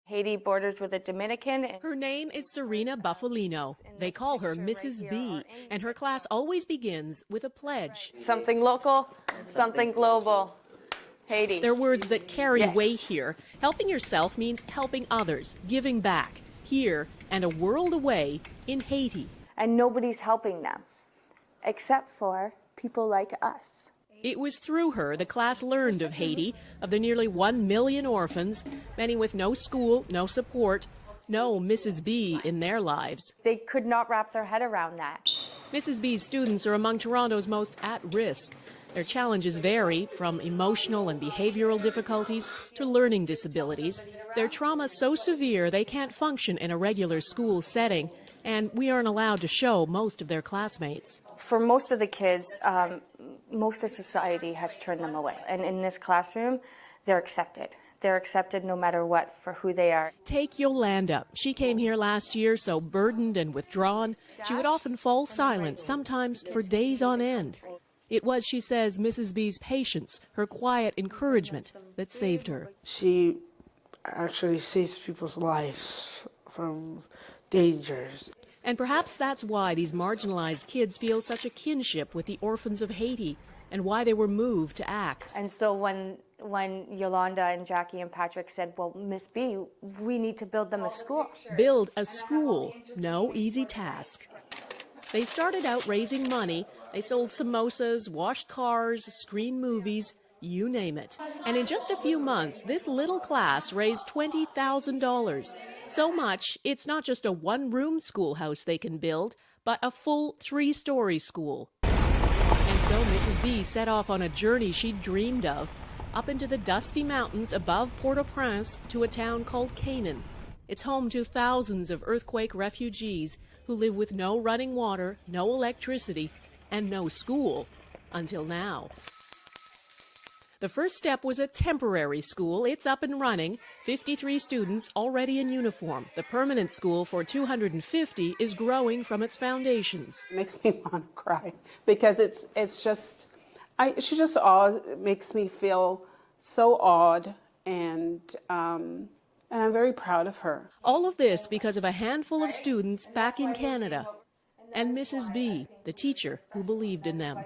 Haiti borders with the Dominican. Her name is Serena Buffalino. They call her Mrs. B, and her class always begins with a pledge. Something local, something global. Haiti. They're words that carry weight here. Helping yourself means helping others, giving back, here and a world away in Haiti. And nobody's helping them, except for people like us. It was through her the class learned of Haiti, of the nearly 1 million orphans, many with no school, no support, no Mrs. B in their lives. They could not wrap their head around that. Mrs. B's students are among Toronto's most at risk. Their challenges vary from emotional and behavioral difficulties to learning disabilities. Their trauma is so severe they can't function in a regular school setting, and we aren't allowed to show most of their classmates. For most of the kids, most of society has turned them away. And in this classroom, they're accepted. They're accepted no matter what for who they are. Take Yolanda. She came here last year so burdened and withdrawn, she would often fall silent, sometimes for days on end. It was, she says, Mrs. B's patience, her quiet encouragement, that saved her. She actually saves people's lives from dangers. And perhaps that's why these marginalized kids feel such a kinship with the orphans of Haiti, and why they were moved to act. And so when Yolanda and Jackie and Patrick said, well, Miss B, we need to build them a school. Build a school, no easy task. They started out raising money. They sold samosas, washed cars, screened movies, you name it. And in just a few months, this little class raised $20,000. So much, it's not just a one-room schoolhouse they can build, but a full 3-story school. And so Mrs. B set off on a journey she'd dreamed of, up into the dusty mountains above Port-au-Prince to a town called Canaan. It's home to thousands of earthquake refugees who live with no running water, no electricity, and no school, until now. The first step was a temporary school. It's up and running. 53 students already in uniform. The permanent school for 250 is growing from its foundations. It makes me want to cry because she just makes me feel so awed, and I'm very proud of her. All of this because of a handful of students back in Canada and Mrs. B, the teacher who believed in them.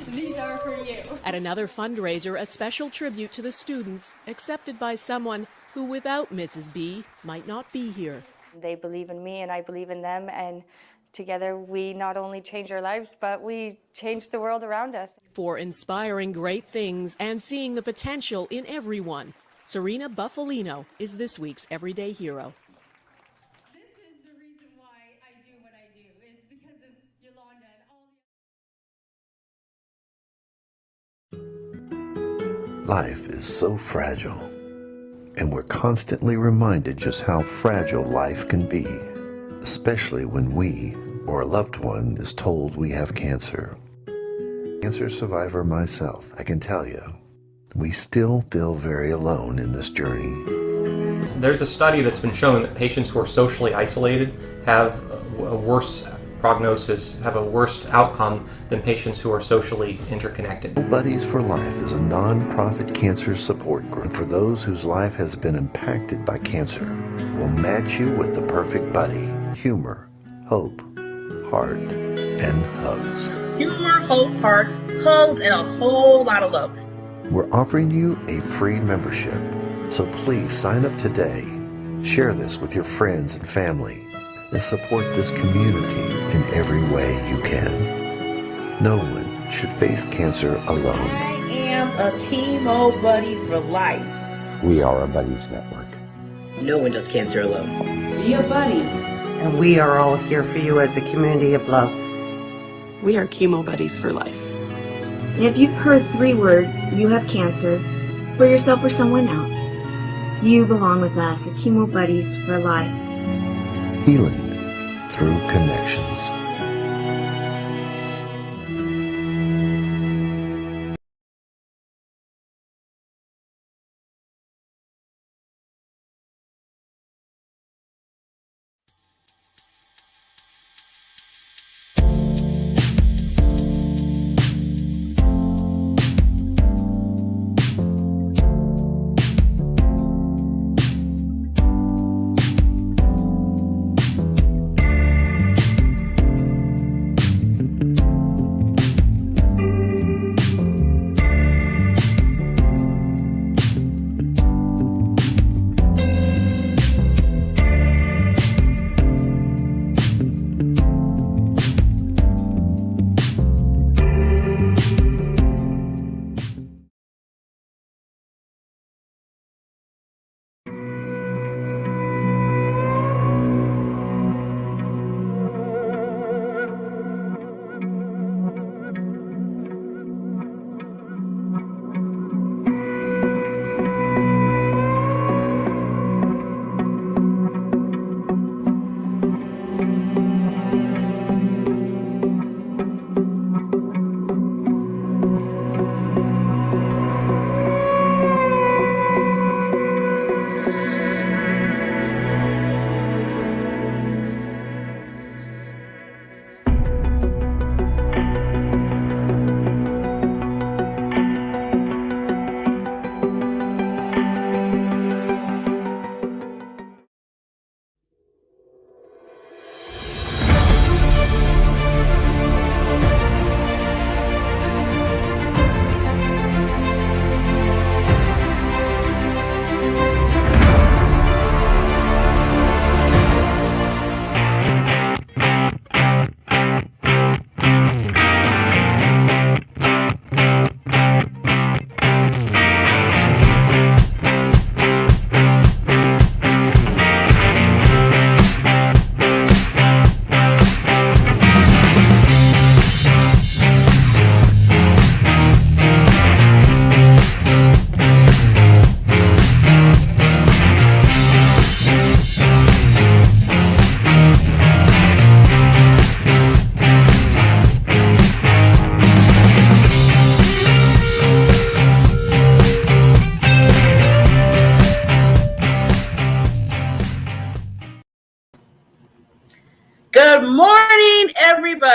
These are for you. At another fundraiser, a special tribute to the students, accepted by someone who, without Mrs. B, might not be here. They believe in me and I believe in them, and together we not only change our lives, but we change the world around us. For inspiring great things and seeing the potential in everyone, Serena Buffalino is this week's Everyday Hero. This is the reason why I do what I do, is because of Yolanda and all the... Life is so fragile, and we're constantly reminded just how fragile life can be, especially when we or a loved one is told we have cancer. Cancer survivor myself, I can tell you, we still feel very alone in this journey. There's a study that's been shown that patients who are socially isolated have a worse prognosis, have a worse outcome than patients who are socially interconnected. Buddies for Life is a non-profit cancer support group for those whose life has been impacted by cancer. We'll match you with the perfect buddy. Humor, hope, heart, and hugs. Humor, hope, heart, hugs, and a whole lot of love. We're offering you a free membership, so please sign up today. Share this with your friends and family, and support this community in every way you can. No one should face cancer alone. I am a chemo buddy for life. We are a Buddies Network. No one does cancer alone. Be a buddy. And we are all here for you as a community of love. We are chemo buddies for life. And if you've heard 3 words, you have cancer, for yourself or someone else, you belong with us at Chemo Buddies for Life. Healing through connections.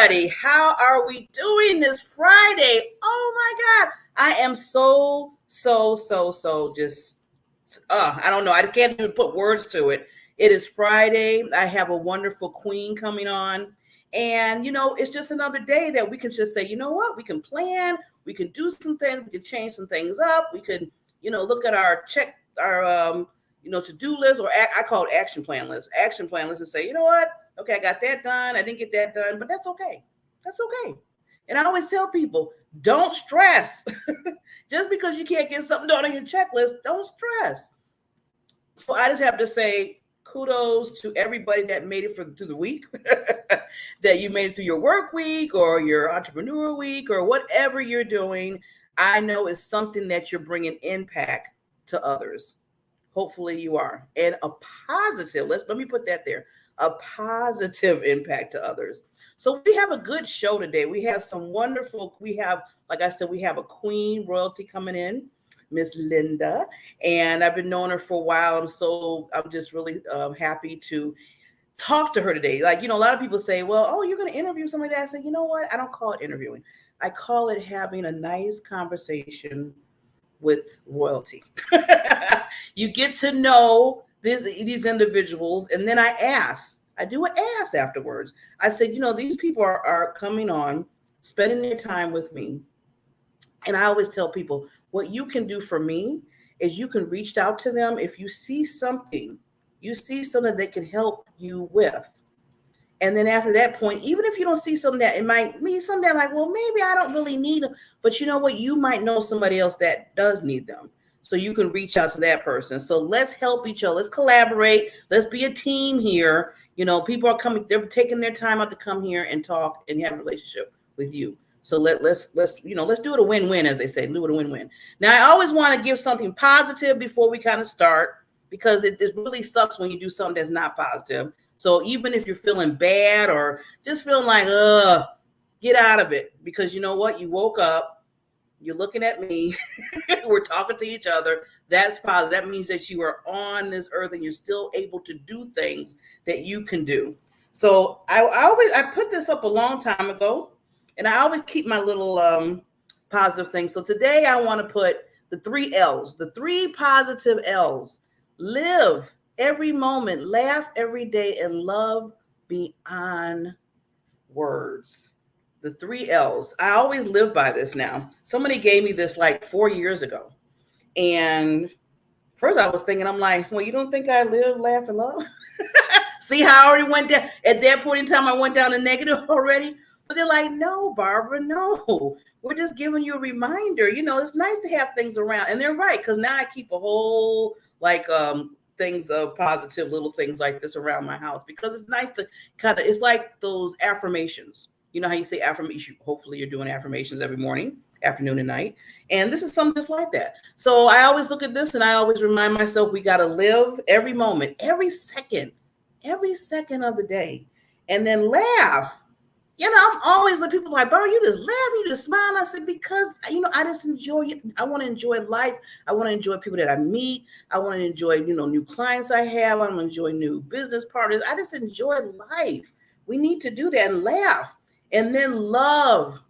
everybody. How are we doing this Friday? Oh my God. I am so just, I don't know. I can't even put words to it. It is Friday. I have a wonderful queen coming on. And, it's just another day that we can just say, you know what? We can plan. We can do some things. We can change some things up. We could, look at our to-do list, or I call it action plan list. Action plan list, and say, you know what? Okay, I got that done. I didn't get that done, but that's okay. That's okay. And I always tell people, don't stress. Just because you can't get something done on your checklist, don't stress. So I just have to say kudos to everybody that made it through the week, that you made it through your work week or your entrepreneur week or whatever you're doing. I know it's something that you're bringing impact to others. Hopefully you are. And a positive, let me put that there, a positive impact to others. So we have a good show today. We have like I said, we have a queen royalty coming in, Miss Linda, and I've been knowing her for a while. I'm just really happy to talk to her today. Like, a lot of people say, well, oh, you're going to interview somebody. I say, you know what? I don't call it interviewing. I call it having a nice conversation with royalty. You get to know these individuals, and then I do an ask afterwards. I said, these people are coming on, spending their time with me. And I always tell people, what you can do for me is you can reach out to them if you see something they can help you with. And then after that point, even if you don't see something that it might mean something like, well, maybe I don't really need them, but you know what? You might know somebody else that does need them. So you can reach out to that person. So let's help each other. Let's collaborate. Let's be a team here. People are coming, they're taking their time out to come here and talk and have a relationship with you. So let's do it a win-win, as they say, do it a win-win. Now, I always want to give something positive before we kind of start, because it really sucks when you do something that's not positive. So even if you're feeling bad or just feeling like, get out of it, because you know what? You woke up, you're looking at me, we're talking to each other. That's positive. That means that you are on this earth and you're still able to do things that you can do. So I put this up a long time ago, and I always keep my little positive things. So today I want to put the 3 L's, the 3 positive L's. Live every moment, laugh every day, and love beyond words. The 3 L's. I always live by this now. Somebody gave me this like 4 years ago. And first I was thinking, I'm like, well, you don't think I live, laugh, and love? See how I already went down? At that point in time, I went down to negative already. But they're like, no, Barbara, no. We're just giving you a reminder. It's nice to have things around. And they're right, because now I keep a whole things of positive little things like this around my house, because it's nice to it's like those affirmations. You know how you say affirmation? Hopefully you're doing affirmations every morning, afternoon, and night. And this is something just like that. So I always look at this and I always remind myself, we got to live every moment, every second of the day, and then laugh. I'm always the people like, bro, you just laugh, you just smile. I said, because, I just enjoy it. I want to enjoy life. I want to enjoy people that I meet. I want to enjoy, new clients I have. I want to enjoy new business partners. I just enjoy life. We need to do that and laugh. And then love.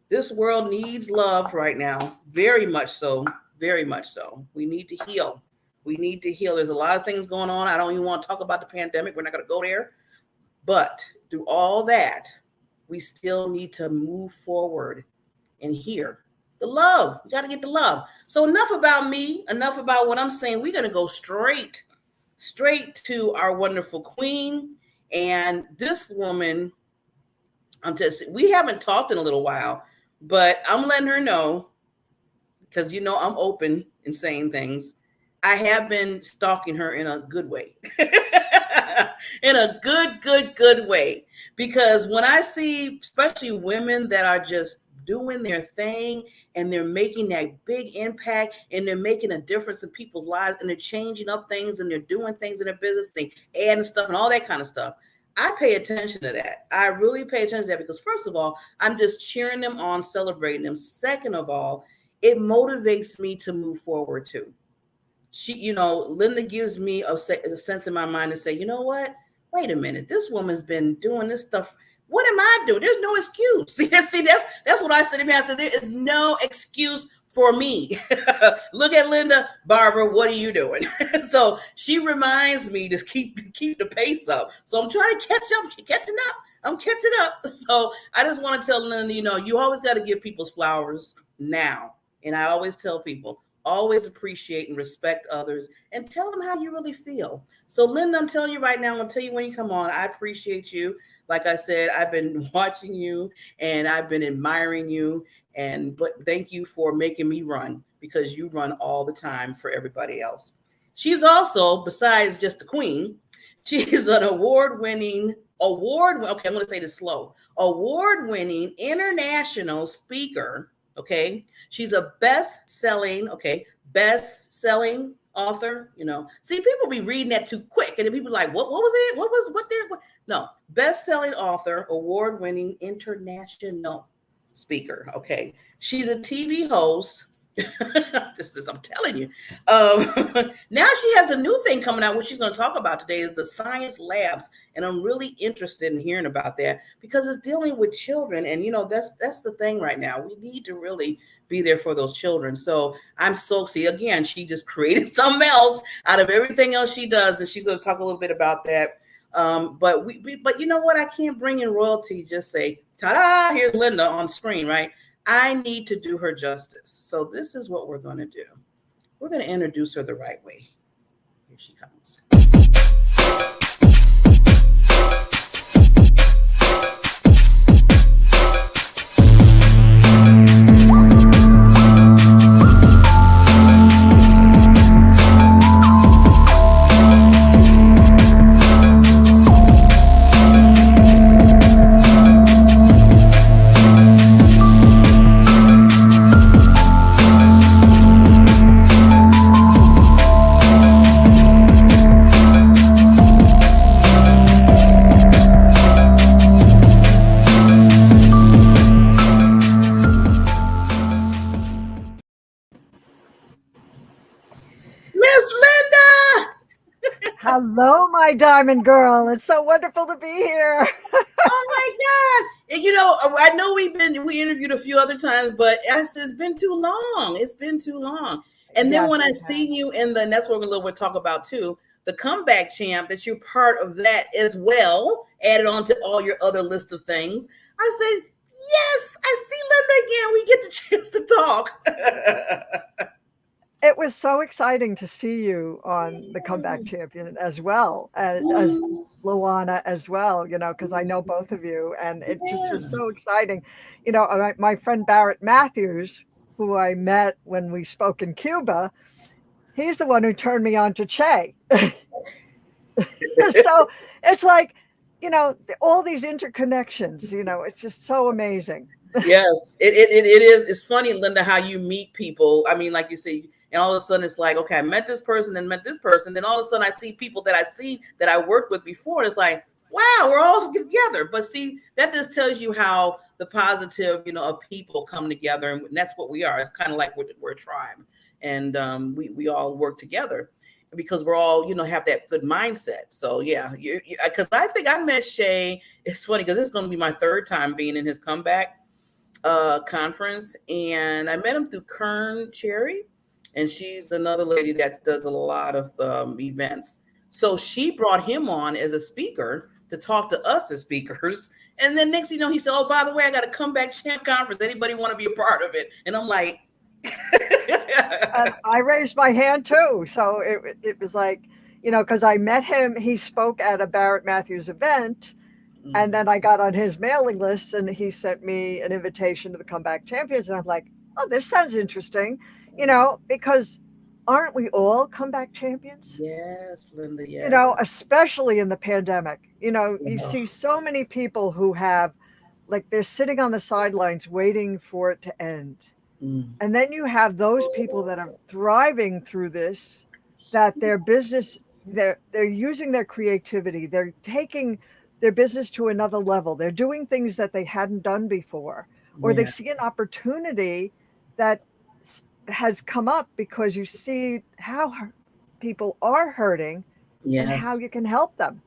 This world needs love right now. Very much so. Very much so. We need to heal. There's a lot of things going on. I don't even want to talk about the pandemic. We're not going to go there. But through all that, we still need to move forward and hear the love. We got to get the love. So enough about me, enough about what I'm saying. We're going to go straight to our wonderful queen. And this woman, we haven't talked in a little while, but I'm letting her know, because I'm open in saying things. I have been stalking her in a good way. In a good way. Because when I see, especially women that are just doing their thing and they're making that big impact and they're making a difference in people's lives and they're changing up things and they're doing things in their business, they adding stuff and all that kind of stuff, I pay attention to that. I really pay attention to that, because first of all, I'm just cheering them on, celebrating them. Second of all, it motivates me to move forward too. Linda gives me a sense in my mind to say, you know what? Wait a minute. This woman's been doing this stuff What am I doing? There's no excuse. See, that's what I said to me. I said, there is no excuse for me. Look at Linda, Barbara, what are you doing? So she reminds me to keep the pace up. So I'm trying to catching up. I'm catching up. So I just want to tell Linda, you always got to give people's flowers now. And I always tell people, always appreciate and respect others and tell them how you really feel. So Linda, I'm telling you right now, I'm going to tell you when you come on, I appreciate you. Like I said, I've been watching you and I've been admiring you. But thank you for making me run, because you run all the time for everybody else. She's also, besides just the queen, she's an okay, I'm going to say this slow, award-winning international speaker. Okay. She's a best-selling author. See, people be reading that too quick, and then people are like, what was it? No, best-selling author, award-winning international speaker. Okay. She's a TV host. I'm telling you. Now she has a new thing coming out, which she's going to talk about today, is the science labs. And I'm really interested in hearing about that, because it's dealing with children. And, that's the thing right now. We need to really be there for those children. So again, she just created something else out of everything else she does. And she's going to talk a little bit about that. But you know what? I can't bring in royalty, just say, ta-da, here's Linda on screen, right? I need to do her justice. So this is what we're going to do. We're going to introduce her the right way. Here she comes. Hello, my diamond girl. It's so wonderful to be here. Oh my God. And I know we interviewed a few other times, but it's been too long. It's been too long. And then when I see you and that's what we'll talk about too, the comeback champ, that you're part of that as well, added on to all your other list of things. I said, yes, I see Linda again. We get the chance to talk. It was so exciting to see you on the Comeback Champion as well as Luana as well, because I know both of you, and it just was so exciting. My friend Barrett Matthews, who I met when we spoke in Cuba, he's the one who turned me on to Che. So it's like, all these interconnections, it's just so amazing. Yes, it is. It's funny, Linda, how you meet people. I mean, like you say, and all of a sudden it's like, okay, I met this person and met this person. Then all of a sudden I see people that I worked with before. And it's like, wow, we're all together. But see, that just tells you how the positive, of people come together. And that's what we are. It's kind of like we're a tribe. And we all work together because we're all, have that good mindset. So yeah, because I think I met Shay. It's funny because it's going to be my third time being in his comeback conference. And I met him through Kern Cherry. And she's another lady that does a lot of events. So she brought him on as a speaker to talk to us as speakers. And then next thing you know, he said, oh, by the way, I got a comeback champ conference. Anybody want to be a part of it? And I'm like. And I raised my hand too. So it was like, because I met him, he spoke at a Barrett Matthews event. And then I got on his mailing list and he sent me an invitation to the Comeback Champions. And I'm like, oh, this sounds interesting. Because aren't we all comeback champions? Yes, Linda, yes. Especially in the pandemic. You see so many people who have, they're sitting on the sidelines waiting for it to end. And then you have those people that are thriving through this, that their business, they're using their creativity. They're taking their business to another level. They're doing things that they hadn't done before, or they see an opportunity that has come up because you see how people are hurting and how you can help them.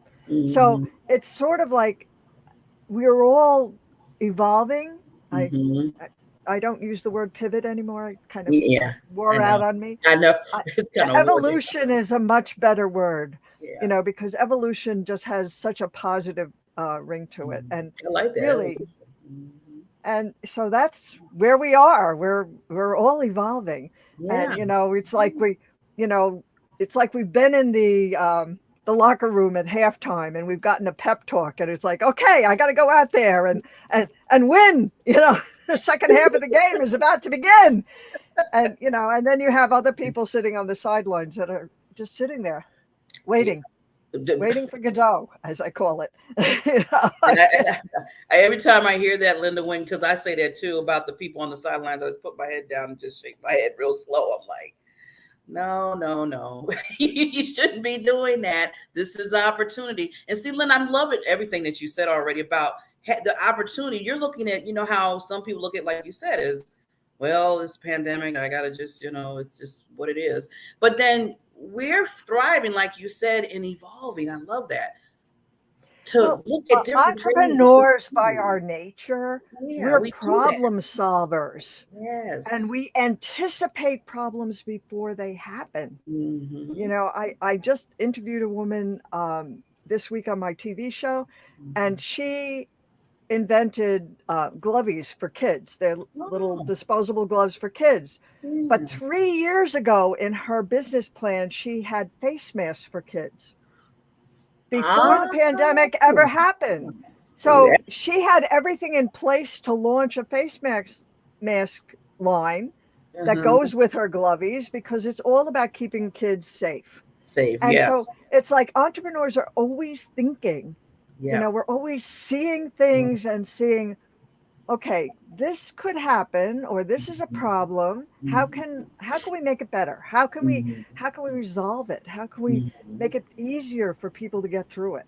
So it's sort of like we're all evolving. I, Hmm. I I don't use the word pivot anymore. It kind of Yeah, I wore out know. on me. I know. I, It's kind of worth it. evolution is a much better word, Yeah. because evolution just has such a positive ring to it. And I like that really, evolution. Mhm. and so that's where we are. We're all evolving. And Yeah. it's like you know it's like we've been in the locker room at halftime, and we've gotten a pep talk, and it's like, okay, I got to go out there and win. The second half of the game is about to begin. And and then you have other people sitting on the sidelines that are just sitting there Yeah. waiting, waiting for Godot, as I call it. And every time I hear that, Linda, because I say that too about the people on the sidelines, I just put my head down and just shake my head real slow. I'm like, no, no, no. You shouldn't be doing that. This is the opportunity. And see, Lynn, I'm loving everything that you said already about the opportunity. You're looking at, how some people look at, like you said, is, well, this pandemic, I got to just, it's just what it is. But then we're thriving, like you said, and evolving. I love that. To Well, look at different ways of doing entrepreneurs by our things. nature, Yeah, we're we do that. problem solvers, and Yes. we anticipate problems before they happen. Hmm. I just interviewed a woman this week on my TV show, and she invented glovies for kids. They're little Oh, disposable gloves for kids. But yeah. 3 years ago in her business plan, she had face masks for kids before the pandemic ever Oh, happened. see So that? she had everything in place to launch a face mask line that Uh-huh. goes with her glovies, because it's all about keeping kids safe. Save, And so yes. it's like entrepreneurs are always thinking, Yeah. we're always seeing things and seeing, okay, this could happen, or this is a problem. How can we make it better? How can we resolve it? How can we make it easier for people to get through it?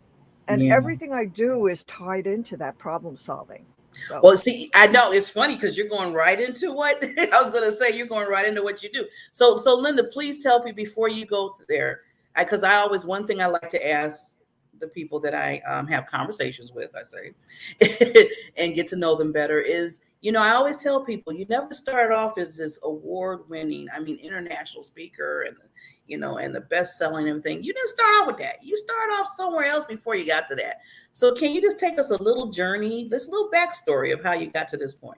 And Yeah. everything I do is tied into that problem solving. So, Well, see, I know it's funny because you're going right into what I was going to say. You're going right into what you do. So Linda, please tell me before you go to there, because I always one thing I like to ask the people that I have conversations with, I say, and get to know them better is, I always tell people you never start off as this award-winning, I mean, international speaker and and the best-selling everything. You didn't start off with that. You start off somewhere else before you got to that. So can you just take us a little journey, this little backstory of how you got to this point?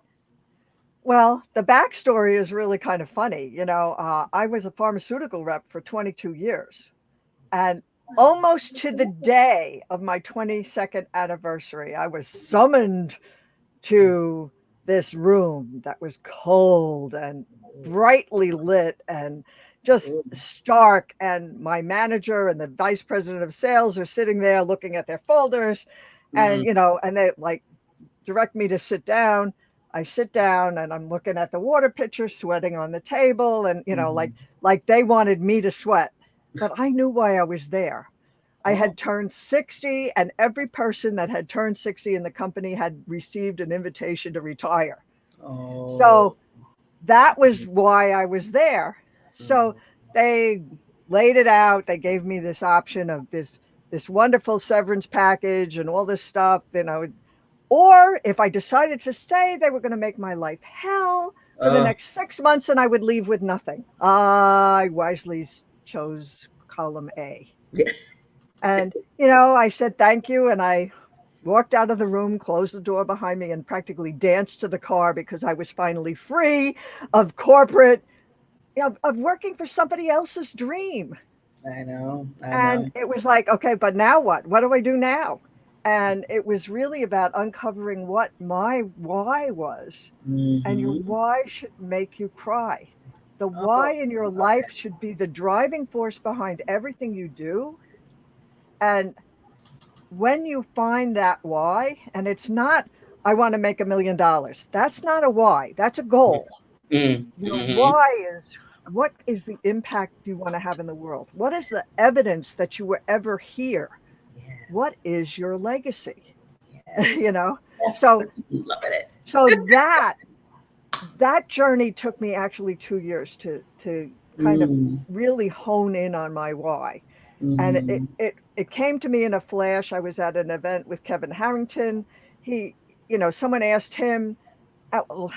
well, the backstory is really kind of funny. I was a pharmaceutical rep for 22 years. And almost to the day of my 22nd anniversary, I was summoned to this room that was cold and brightly lit and just stark. And my manager and the vice president of sales are sitting there looking at their folders, and Mhm. and they like direct me to sit down. I sit down and I'm looking at the water pitcher sweating on the table, and Mhm. like they wanted me to sweat, but I knew why I was there. I Oh, had turned 60, and every person that had turned 60 in the company had received an invitation to retire. oh, So that was why I was there. So they laid it out. They gave me this option of this wonderful severance package and all this stuff. Or if I decided to stay, they were going to make my life hell for the uh, next 6 months, and I would leave with nothing. I wisely chose column A. yeah. And, I said thank you, and I walked out of the room, closed the door behind me, and practically danced to the car, because I was finally free of corporate, of working for somebody else's dream. I know, I And know. it was like, okay, but now what? What do I do now? And it was really about uncovering what my why was. And your Hmm. why should make you cry. The Oh, why in your love life that. should be the driving force behind everything you do. And when you find that why, and it's not, I want to make $1 million. That's not a why. That's a goal. Your Mm-hmm. why is, what is the impact you want to have in the world? What is the evidence that you were ever here? What is your legacy? Yes, you know? yes, So loving it. so that journey took me actually 2 years to kind of Mm. really hone in on my why. And it Mm. it it came to me in a flash. I was at an event with Kevin Harrington. he, someone asked him, well,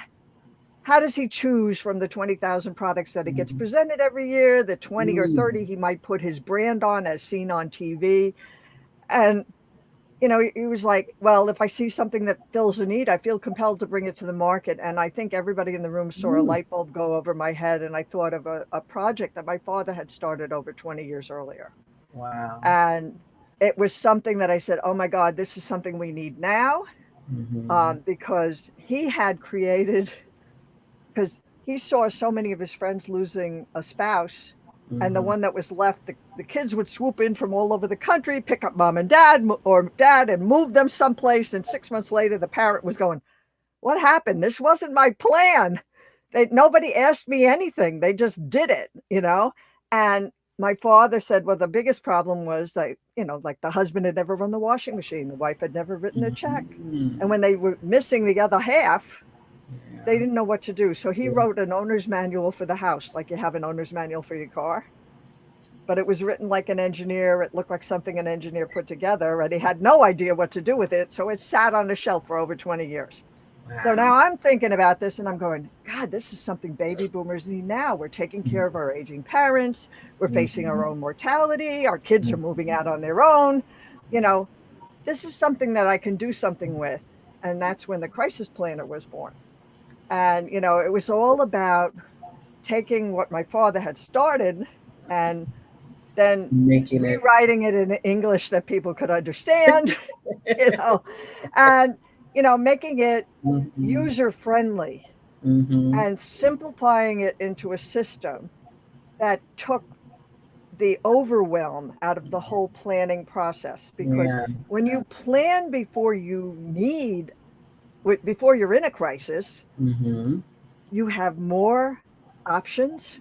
how does he choose from the 20,000 products that he gets presented every year? The 20 or 30 he might put his brand on as seen on TV. And, he was like, well, if I see something that fills a need, I feel compelled to bring it to the market. And I think everybody in the room saw a light bulb go over my head. And I thought of a project that my father had started over 20 years earlier. Wow. And it was something that I said, oh my God, this is something we need now. Because he had created, because he saw so many of his friends losing a spouse, and the one that was left, the kids would swoop in from all over the country, pick up mom and dad or dad and move them someplace. And 6 months later, the parent was going, what happened? This wasn't my plan. Nobody asked me anything. They just did it, And my father said, well, the biggest problem was that, like the husband had never run the washing machine. The wife had never written a check. And when they were missing the other half, they didn't know what to do. So he wrote an owner's manual for the house, like you have an owner's manual for your car. But it was written like an engineer. It looked like something an engineer put together, and he had no idea what to do with it. So it sat on the shelf for over 20 years. So now I'm thinking about this and I'm going, God, this is something baby boomers need now. We're taking care of our aging parents. We're facing our own mortality. Our kids are moving out on their own. This is something that I can do something with. And that's when the Crisis Planner was born. And, it was all about taking what my father had started and then rewriting it in English that people could understand, and, making it user friendly and simplifying it into a system that took the overwhelm out of the whole planning process. Because when you plan before you're in a crisis, you have more options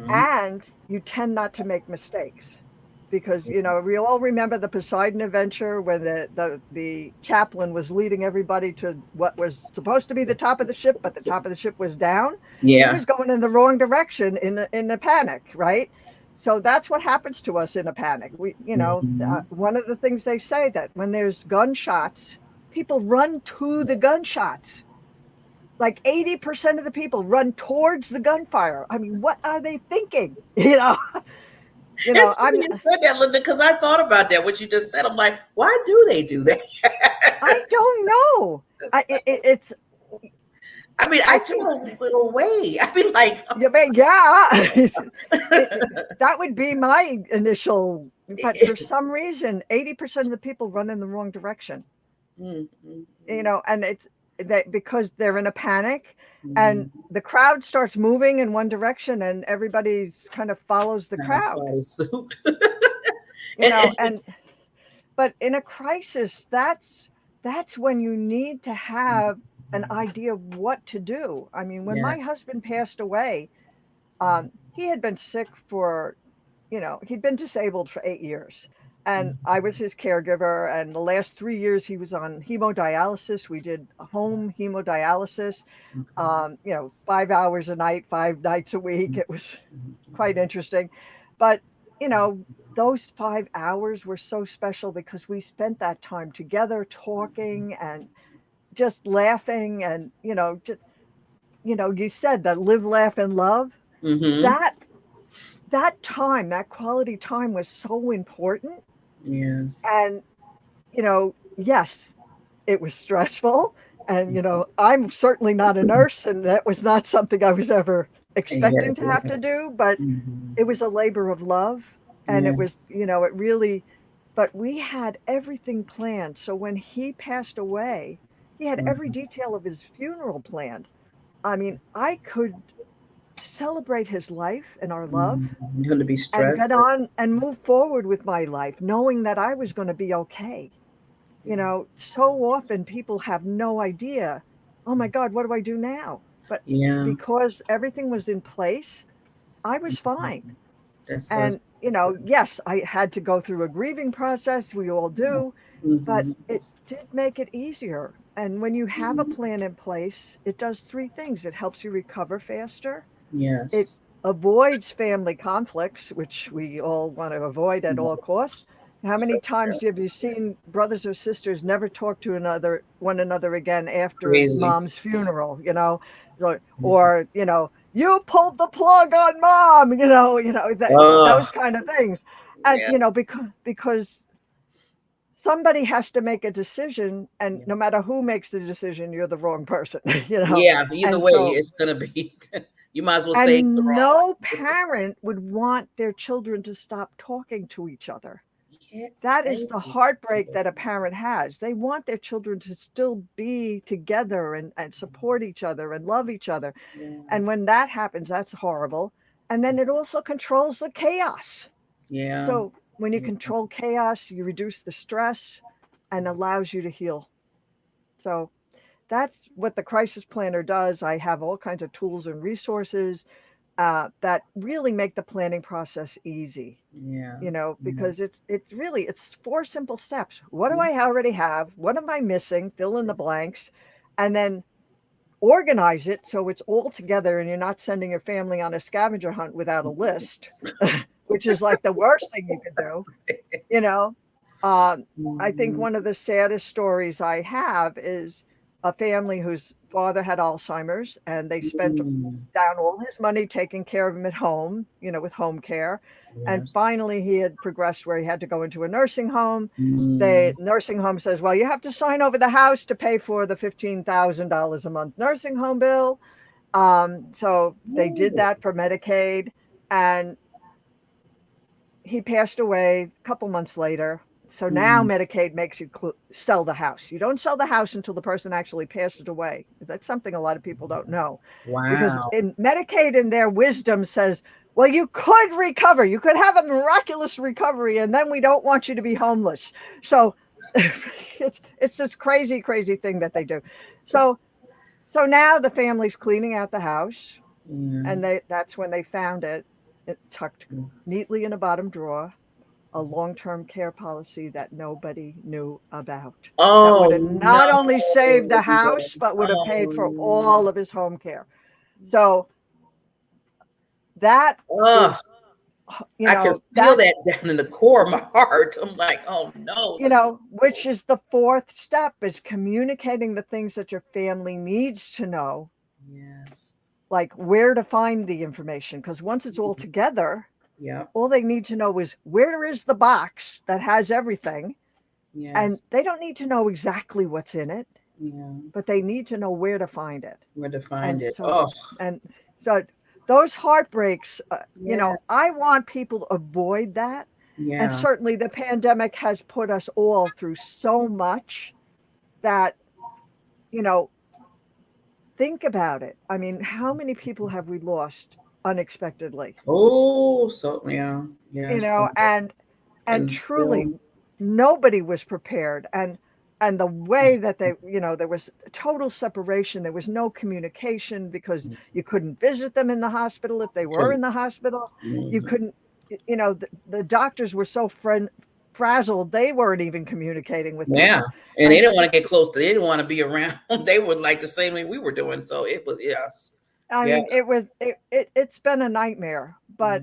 and you tend not to make mistakes. Because, we all remember the Poseidon adventure when the chaplain was leading everybody to what was supposed to be the top of the ship, but the top of the ship was down. He was going in the wrong direction in the panic, right? So that's what happens to us in a panic. One of the things they say that when there's gunshots, people run to the gunshots. Like 80% of the people run towards the gunfire. I mean, what are they thinking? It's funny you said that, Linda, because I thought about that. What you just said, I'm like, why do they do that? I don't know. I took a little way. That would be my initial. But for some reason, 80% of the people run in the wrong direction. And it's because they're in a panic, and the crowd starts moving in one direction, and everybody kind of follows the crowd. But in a crisis, that's when you need to have an idea of what to do. I mean, when my husband passed away, he had been sick for, he'd been disabled for 8 years. And I was his caregiver. And the last 3 years he was on hemodialysis. We did home hemodialysis, 5 hours a night, 5 nights a week. It was quite interesting. But, those 5 hours were so special because we spent that time together talking and just laughing. And, you said that live, laugh, and love. That time, that quality time was so important. Yes. And, yes, it was stressful. And, I'm certainly not a nurse, and that was not something I was ever expecting to have to do, but it was a labor of love. And it was, it really, but we had everything planned. So when he passed away, he had every detail of his funeral planned. I mean, I could celebrate his life and our love to be and get on and move forward with my life, knowing that I was going to be okay. So often people have no idea, oh my God, what do I do now? But because everything was in place, I was fine. And, yes, I had to go through a grieving process. We all do, but it did make it easier. And when you have a plan in place, it does 3 things. It helps you recover faster. Yes. It avoids family conflicts, which we all want to avoid at all costs. How many times have you seen brothers or sisters never talk to one another again after Crazy. mom's funeral, or you pulled the plug on mom, those kind of things. And Yes. because somebody has to make a decision, and no matter who makes the decision, you're the wrong person, Yeah, either And way, so, it's gonna be. You might as well say it's the and wrong. no parent would want their children to stop talking to each other. Yeah. That is the heartbreak that a parent has. They want their children to still be together and support each other and love each other. And when that happens, that's horrible. And then it also controls the chaos. Yeah. So when you control chaos, you reduce the stress and allows you to heal. So that's what the crisis planner does. I have all kinds of tools and resources that really make the planning process easy. Yeah. Because it's 4 simple steps. What do I already have? What am I missing? Fill in the blanks, and then organize it so it's all together and you're not sending your family on a scavenger hunt without a list, which is like the worst thing you could do. I think one of the saddest stories I have is a family whose father had Alzheimer's, and they spent down all his money taking care of him at home, with home care. And finally, he had progressed where he had to go into a nursing home. The nursing home says, well, you have to sign over the house to pay for the $15,000 a month nursing home bill. So they did that for Medicaid, and he passed away a couple months later. So now Medicaid makes you sell the house. You don't sell the house until the person actually passes away. That's something a lot of people don't know. Wow. Because in Medicaid, in their wisdom, says, well, you could recover. You could have a miraculous recovery, and then we don't want you to be homeless. So it's this crazy, crazy thing that they do. So now the family's cleaning out the house, and that's when they found it tucked neatly in a bottom drawer, a long-term care policy that nobody knew about. That would have not only saved the house, but would have paid for all of his home care. So that is, I can feel that down in the core of my heart. I'm like, oh no. Which is the 4th step, is communicating the things that your family needs to know. Yes. Like where to find the information, because once it's all together, all they need to know is where is the box that has everything. And they don't need to know exactly what's in it, but they need to know where to find it. And so those heartbreaks, I want people to avoid that. And certainly the pandemic has put us all through so much that, think about it. I mean, how many people have we lost unexpectedly? And truly, nobody was prepared. And the way that they, there was total separation. There was no communication because you couldn't visit them in the hospital if they were in the hospital. You couldn't, the doctors were so frazzled, they weren't even communicating with people. And they didn't want to get close to, they didn't want to be around. They were like the same way we were doing. So it was, I mean, it's been a nightmare, but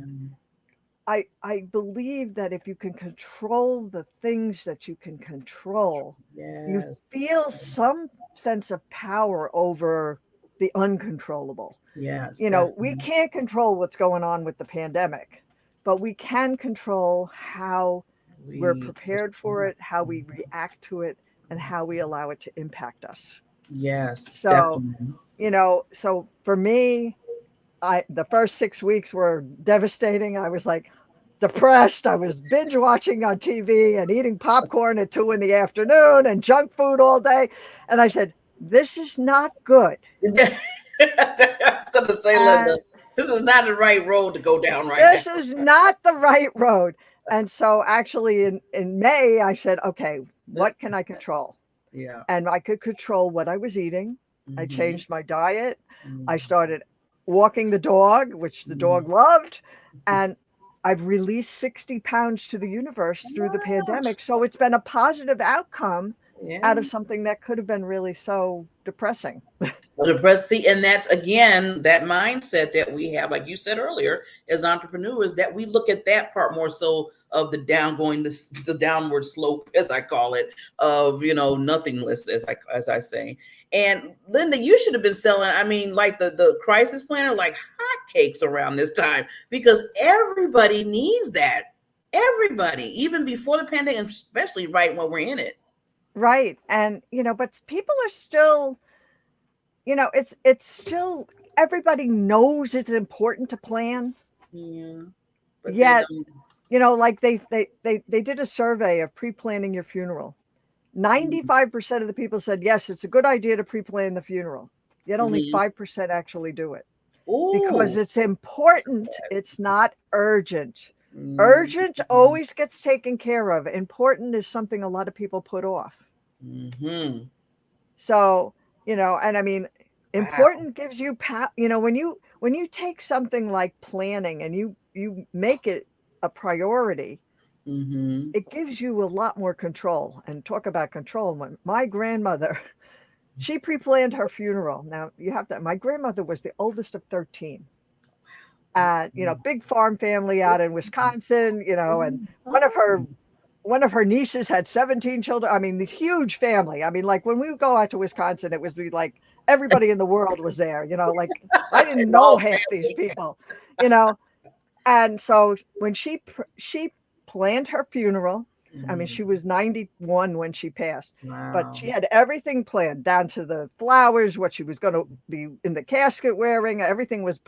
I believe that if you can control the things that you can control, you feel some sense of power over the uncontrollable. We can't control what's going on with the pandemic, but we can control how we're prepared for it, how we react to it, and how we allow it to impact us. So, so for me, the first 6 weeks were devastating. I was like depressed. I was binge watching on TV and eating popcorn at 2 p.m. and junk food all day. And I said, this is not good. I was going to say, Linda, this is not the right road to go down right now. This is not the right road. And so actually in May, I said, okay, what can I control? And I could control what I was eating. I changed my diet. I started walking the dog, which the dog loved. And I've released 60 pounds to the universe through the pandemic. So it's been a positive outcome out of something that could have been really so depressing. See, and that's again that mindset that we have, like you said earlier, as entrepreneurs, that we look at that part more so of the the downward slope, as I call it, of nothingness, as I say. And Linda, you should have been selling, I mean, like the crisis planner like hotcakes around this time, because everybody needs that. Everybody, even before the pandemic, especially right when we're in it. Right. And, but people are still, it's still, everybody knows it's important to plan. Yeah. But Yet, like they did a survey of pre-planning your funeral. 95% of the people said, yes, it's a good idea to pre-plan the funeral. Yet only 5% actually do it. Because it's important. It's not urgent. Urgent always gets taken care of. Important is something a lot of people put off. So, and I mean, important gives you, when you take something like planning and you make it a priority, it gives you a lot more control. And talk about control. When my grandmother, she pre-planned her funeral. Now my grandmother was the oldest of 13. Big farm family out in Wisconsin, and one of her nieces had 17 children. I mean, the huge family. I mean, like when we would go out to Wisconsin, it was like everybody in the world was there, like I didn't know half these people, And so when she planned her funeral, I mean, she was 91 when she passed, but she had everything planned down to the flowers, what she was going to be in the casket wearing, everything was.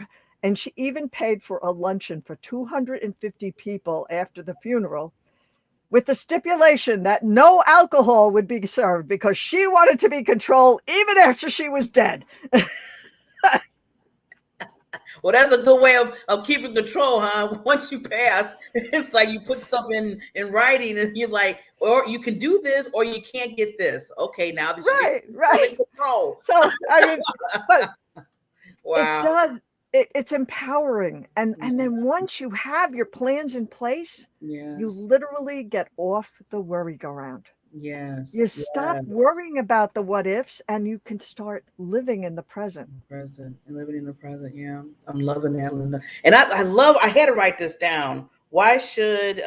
And she even paid for a luncheon for 250 people after the funeral, with the stipulation that no alcohol would be served because she wanted to be controlled even after she was dead. Well, that's a good way of keeping control, huh? Once you pass, it's like you put stuff in writing, and you're like, or you can do this, or you can't get this. Okay, now that right. Control. So I mean, but wow. It does. It's empowering, and then once you have your plans in place, you literally get off the worry-go-round. Yes. You stop worrying about the what ifs, and you can start living in the present. And living in the present. Yeah, I'm loving that, Linda. And I had to write this down. Why should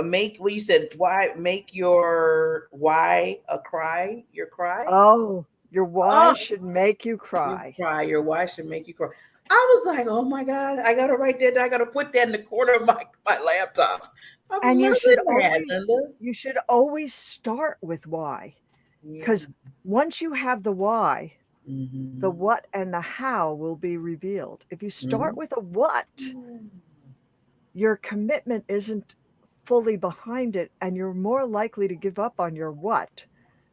make what you said? Why make your why a cry? Your cry? Oh. Your why should make you cry. Your why should make you cry. I was like, oh my God, I got to write that down. I got to put that in the corner of my laptop. And you should always start with why. Because once you have the why, the what and the how will be revealed. If you start with a what, your commitment isn't fully behind it, and you're more likely to give up on your what.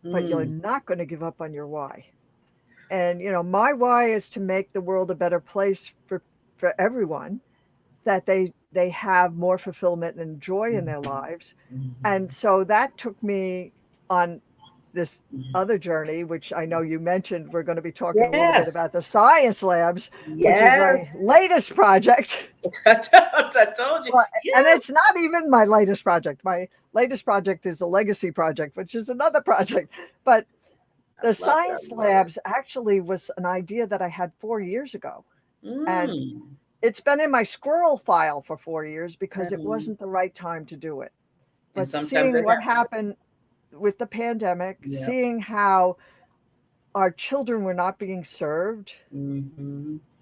But you're not going to give up on your why. And, my why is to make the world a better place for everyone, that they have more fulfillment and joy in their lives. And so that took me on this other journey, which I know you mentioned. We're going to be talking a little bit about the science labs, which is my latest project. I told you. And it's not even my latest project. My latest project is a legacy project, which is another project. But the science labs actually was an idea that I had 4 years ago. And it's been in my squirrel file for 4 years because it wasn't the right time to do it. But seeing what happened with the pandemic, seeing how our children were not being served,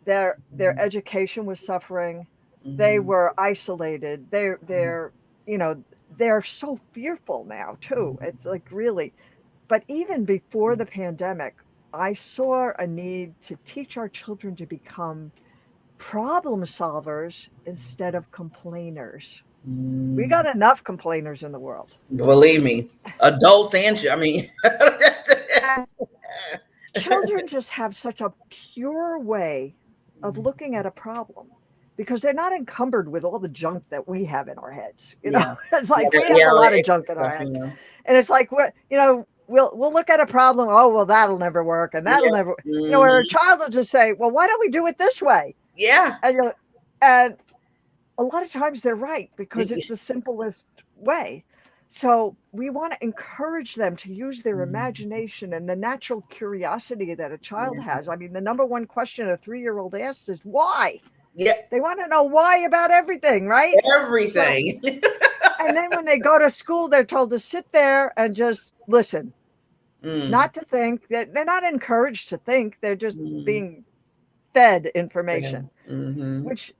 their education was suffering, they were isolated, they're so fearful now too. It's like really, but even before the pandemic, I saw a need to teach our children to become problem solvers instead of complainers. We got enough complainers in the world. Believe me, adults and children just have such a pure way of looking at a problem because they're not encumbered with all the junk that we have in our heads. It's like we have a lot of junk in our heads, and it's like we'll look at a problem. Oh, well, that'll never work, and that'll never. Where a child will just say, "Well, why don't we do it this way?" Yeah, and a lot of times they're right because it's the simplest way. So we want to encourage them to use their imagination and the natural curiosity that a child has. I mean, the number one question a 3-year-old asks is why? Yeah. They want to know why about everything, right? Everything. So, and then when they go to school, they're told to sit there and just listen, not to think. That they're not encouraged to think. They're just being fed information, which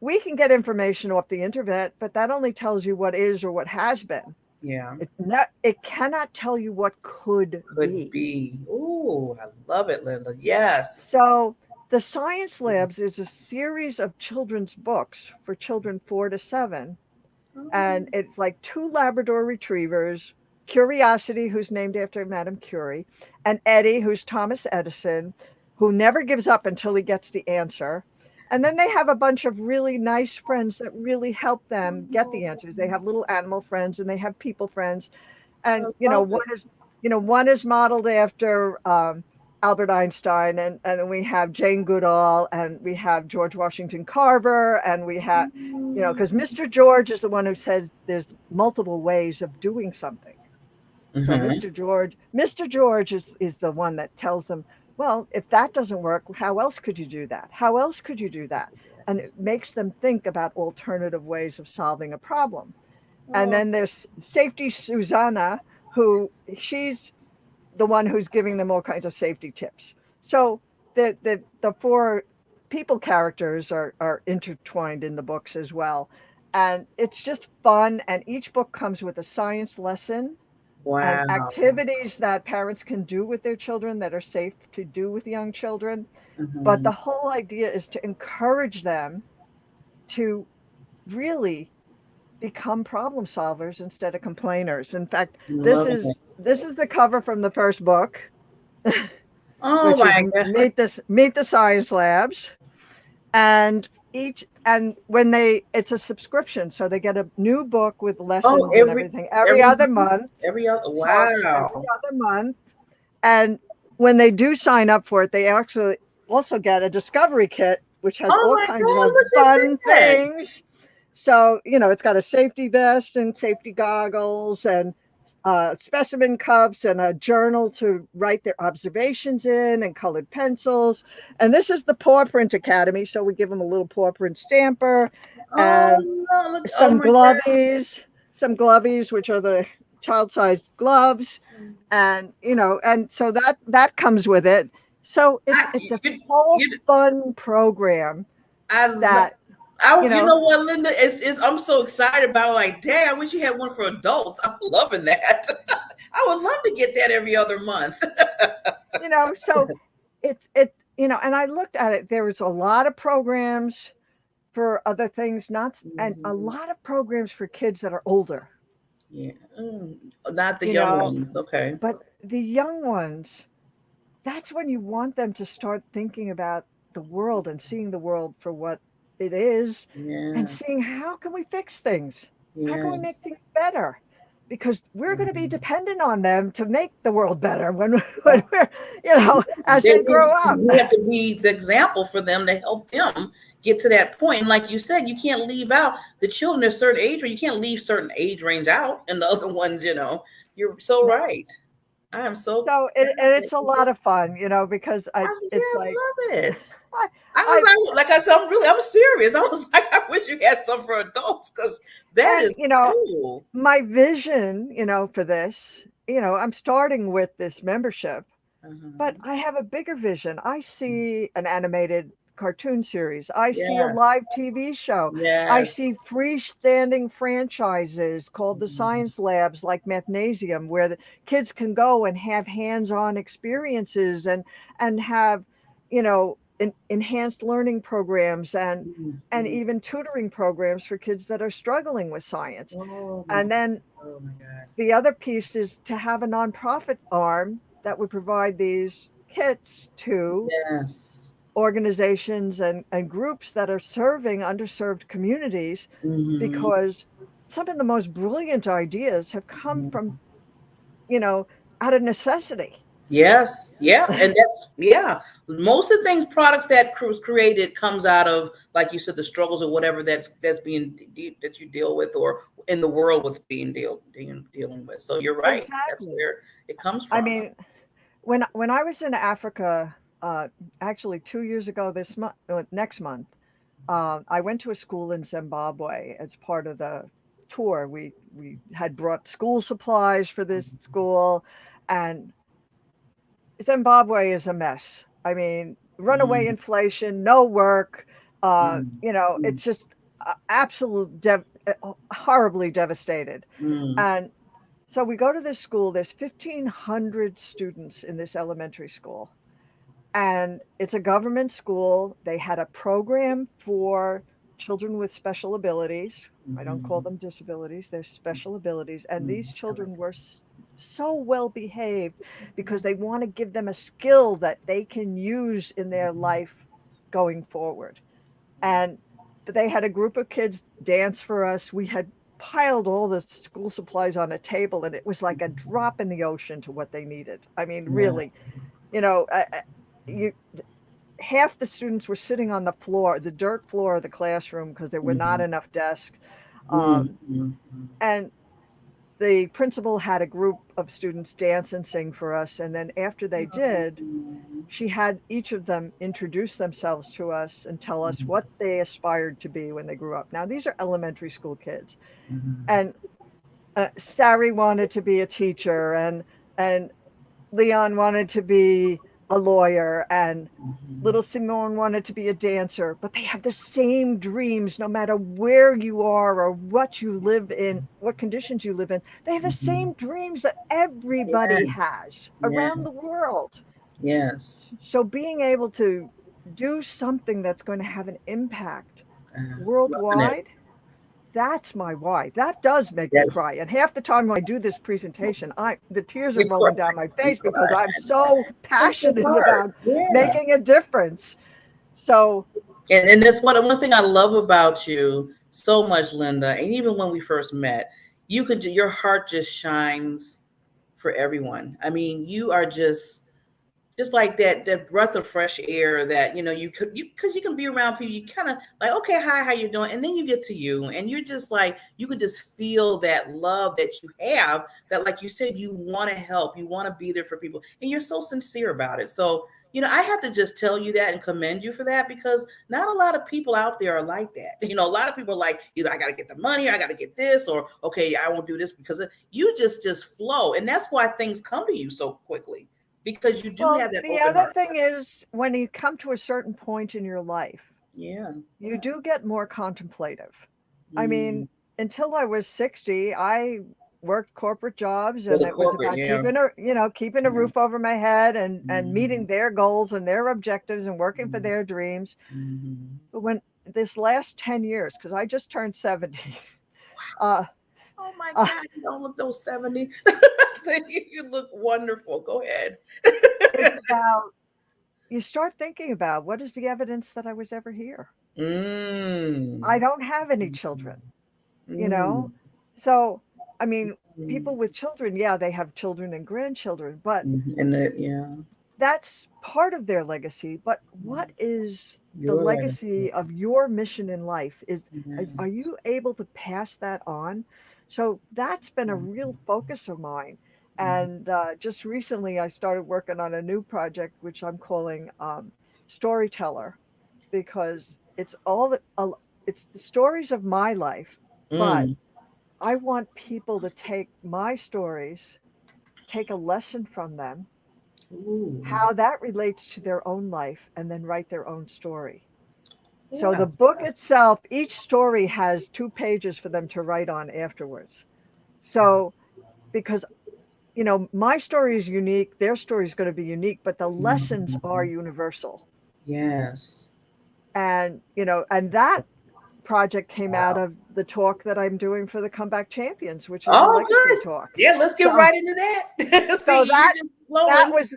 we can get information off the internet, but that only tells you what is or what has been. Yeah. It cannot tell you what could be. Ooh, I love it, Linda. Yes. So the Science Labs is a series of children's books for children 4 to 7. And it's like 2 Labrador retrievers, Curiosity, who's named after Madame Curie, and Eddie, who's Thomas Edison, who never gives up until he gets the answer. And then they have a bunch of really nice friends that really help them get the answers. They have little animal friends and they have people friends. And one is modeled after Albert Einstein, and we have Jane Goodall, and we have George Washington Carver, and we have, because Mr. George is the one who says there's multiple ways of doing something. So Mr. George is the one that tells them, well, if that doesn't work, how else could you do that? How else could you do that? And it makes them think about alternative ways of solving a problem. And then there's Safety Susanna, who she's the one who's giving them all kinds of safety tips. So the 4 people characters are intertwined in the books as well. And it's just fun. And each book comes with a science lesson and activities that parents can do with their children that are safe to do with young children. But the whole idea is to encourage them to really become problem solvers instead of complainers. In fact, this is the cover from the first book. Oh my God. Meet the Science Labs. And when it's a subscription, so they get a new book with lessons and everything every other month. Wow. Every other month. And when they do sign up for it, they actually also get a discovery kit, which has all kinds of fun things. So, it's got a safety vest and safety goggles and specimen cups and a journal to write their observations in and colored pencils. And this is the Paw Print Academy. So we give them a little paw print stamper and some glovies, which are the child-sized gloves. And, and so that comes with it. So it's a whole fun program you know what, Linda? I'm so excited about it. Like, dang, I wish you had one for adults. I'm loving that. I would love to get that every other month. So and I looked at it. There was a lot of programs for other things, and a lot of programs for kids that are older. Yeah, not the young ones. Okay, but the young ones, that's when you want them to start thinking about the world and seeing the world for what it is, and seeing how can we fix things, how can we make things better, because we're going to be dependent on them to make the world better when we're as they grow up. We have to be the example for them to help them get to that point. And like you said, you can't leave out the children at a certain age, or you can't leave certain age range out, and the other ones, you're so right. I am so it's a lot of fun, because I love it. Like I said, I'm serious. I was like, I wish you had some for adults, because that is cool. My vision, for this, I'm starting with this membership, but I have a bigger vision. I see an animated cartoon series. I see a live TV show. I see freestanding franchises called the Science Labs, like Mathnasium, where the kids can go and have hands-on experiences and have, enhanced learning programs and even tutoring programs for kids that are struggling with science. And then the other piece is to have a nonprofit arm that would provide these kits to organizations and groups that are serving underserved communities, because some of the most brilliant ideas have come from, out of necessity. Yes. Yeah. And most of the things, products that was created comes out of, like you said, the struggles or whatever that you deal with, or in the world what's being dealing with. So you're right. Exactly. That's where it comes from. I mean, when I was in Africa, actually 2 years ago, next month, I went to a school in Zimbabwe as part of the tour. We had brought school supplies for this school, and Zimbabwe is a mess. I mean, runaway inflation, no work. It's just horribly devastated. And so we go to this school. There's 1,500 students in this elementary school, and it's a government school. They had a program for children with special abilities. I don't call them disabilities, they're special abilities. And these children were so well behaved because they want to give them a skill that they can use in their life going forward. And they had a group of kids dance for us. We had piled all the school supplies on a table, and it was like a drop in the ocean to what they needed. I mean, really, you know, you half the students were sitting on the floor, the dirt floor of the classroom, because there were not enough desks. And the principal had a group of students dance and sing for us. And then after they did, she had each of them introduce themselves to us and tell us what they aspired to be when they grew up. Now, these are elementary school kids. And Sari wanted to be a teacher, and Leon wanted to be a lawyer, and little Simone wanted to be a dancer, but they have the same dreams no matter where you are or what you live in, what conditions you live in. They have the same dreams that everybody has around the world. Yes. So being able to do something that's going to have an impact worldwide, that's my why. That does make me cry. And half the time when I do this presentation, the tears are rolling down my face because I'm so passionate about making a difference. So, and that's one thing I love about you so much, Linda. And even when we first met, your heart just shines for everyone. I mean, you are just like that breath of fresh air that because you can be around people, you kind of like, okay, hi, how you doing, and then you get to you, and you're just like, you can just feel that love that you have, that, like you said, you want to help, you want to be there for people, and you're so sincere about it. So I have to just tell you that and commend you for that, because not a lot of people out there are like that. A lot of people are like, either I got to get the money, or I got to get this, or okay, I won't do this, because you just flow, and that's why things come to you so quickly. Because you do have that. The other thing is, when you come to a certain point in your life, you do get more contemplative. I mean, until I was 60, I worked corporate jobs, and it was about keeping a roof over my head and meeting their goals and their objectives and working for their dreams. But when this last 10 years, because I just turned 70. Oh my God, you don't look those 70. You look wonderful. Go ahead. It's about, you start thinking about, what is the evidence that I was ever here? I don't have any children, So, I mean, people with children, they have children and grandchildren, but that's part of their legacy. But what is the legacy of your mission in life? Are you able to pass that on? So that's been a real focus of mine. And just recently, I started working on a new project, which I'm calling Storyteller, because it's it's the stories of my life, but I want people to take my stories, take a lesson from them, how that relates to their own life, and then write their own story. So the book itself, each story has 2 pages for them to write on afterwards. So, because my story is unique, their story is going to be unique, but the lessons are universal. Yes. And, and that project came out of the talk that I'm doing for the Comeback Champions, which is a legacy talk. Yeah, let's get right into that. So that was,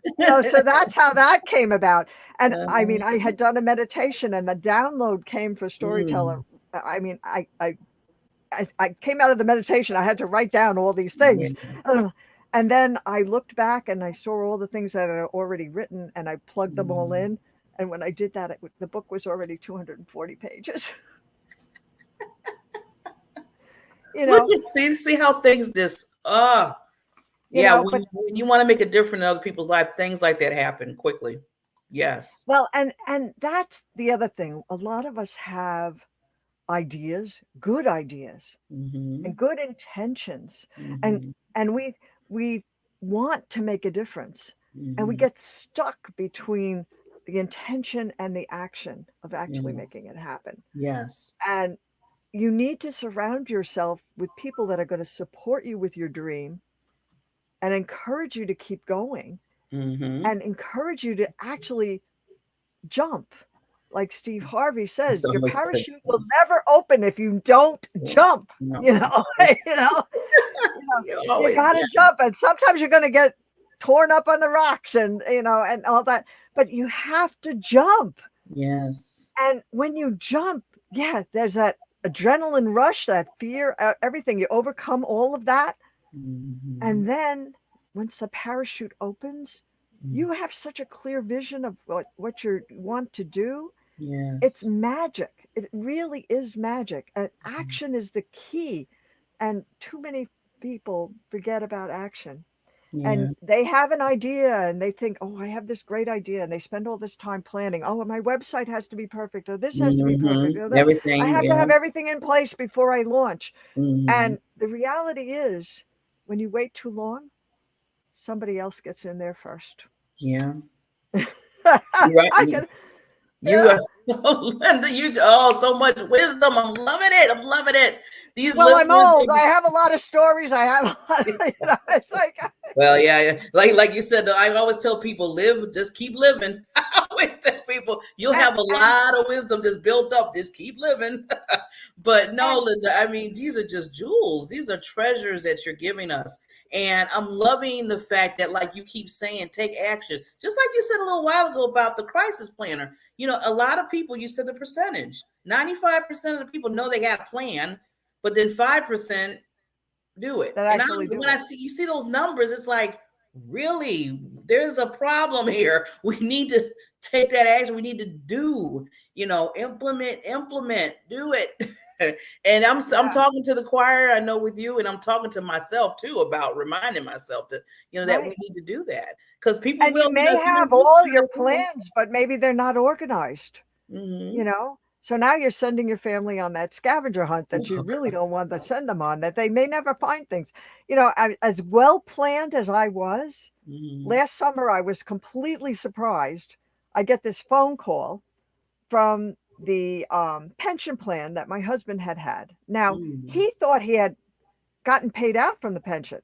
so that's how that came about. And I mean, I had done a meditation, and the download came for Storyteller. I mean, I came out of the meditation, I had to write down all these things. And then I looked back and I saw all the things that I had already written, and I plugged them all in. And when I did that, the book was already 240 pages. Look at see how things just when you want to make a difference in other people's life, things like that happen quickly. Yes. Well, and that's the other thing. A lot of us have ideas, good ideas, Mm-hmm. and good intentions, and Mm-hmm. and we want to make a difference, and we Mm-hmm. get stuck between the intention and the action of actually Yes. making it happen. Yes. And you need to surround yourself with people that are going to support you with your dream and encourage you to keep going Mm-hmm. and encourage you to actually jump. Like Steve Harvey says, So your much to parachute will never open if you don't jump. no. You know, You you always gotta got jump, and sometimes you're gonna get torn up on the rocks and and all that. But you have to jump. yes. And when you jump, yeah, there's that adrenaline rush, that fear, everything. You overcome all of that. Mm-hmm. And then once the parachute opens, you have such a clear vision of what you want to do. It's Yes. magic. It really is magic. And action is the key. And too many people forget about action. Yeah. And they have an idea and they think, oh, I have this great idea. And they spend all this time planning. Oh, my website has to be perfect, or this has to be perfect, or Mm-hmm. that. I Everything. have to Yeah. have everything in place before I launch. Mm-hmm. And the reality is, when you wait too long, somebody else gets in there first. Yeah. You're right. I can, You are so, Linda, you so much wisdom. I'm loving it. I'm loving it. These well, I'm listeners, old. I have a lot of stories. I have a lot of, it's like, well, yeah, yeah. Like you said, I always tell people, live, just keep living. I always tell people, you'll and, have a and, lot of wisdom just built up. Just keep living. But no, and Linda, I mean, these are just jewels. These are treasures that you're giving us. And I'm loving the fact that, like you keep saying, take action. Just like you said a little while ago about the crisis planner. A lot of people, you said the percentage, 95% of the people know they got a plan, but then 5% do it. that And actually do when I it. see you see those numbers, it's like, really, there's a problem here. We need to take that action. We need to implement, do it. And I'm Yeah, talking to the choir, I know, with you, and I'm talking to myself too about reminding myself that that we right. need to do that, because people And will, you may if you have don't do all it, your they will. plans, but maybe they're not organized, Mm-hmm. you know? So now you're sending your family on that scavenger hunt that you really don't want to send them on, that they may never find things. As well planned as I was, Mm-hmm. last summer I was completely surprised. I get this phone call from the pension plan that my husband had had. Now, Mm-hmm. he thought he had gotten paid out from the pension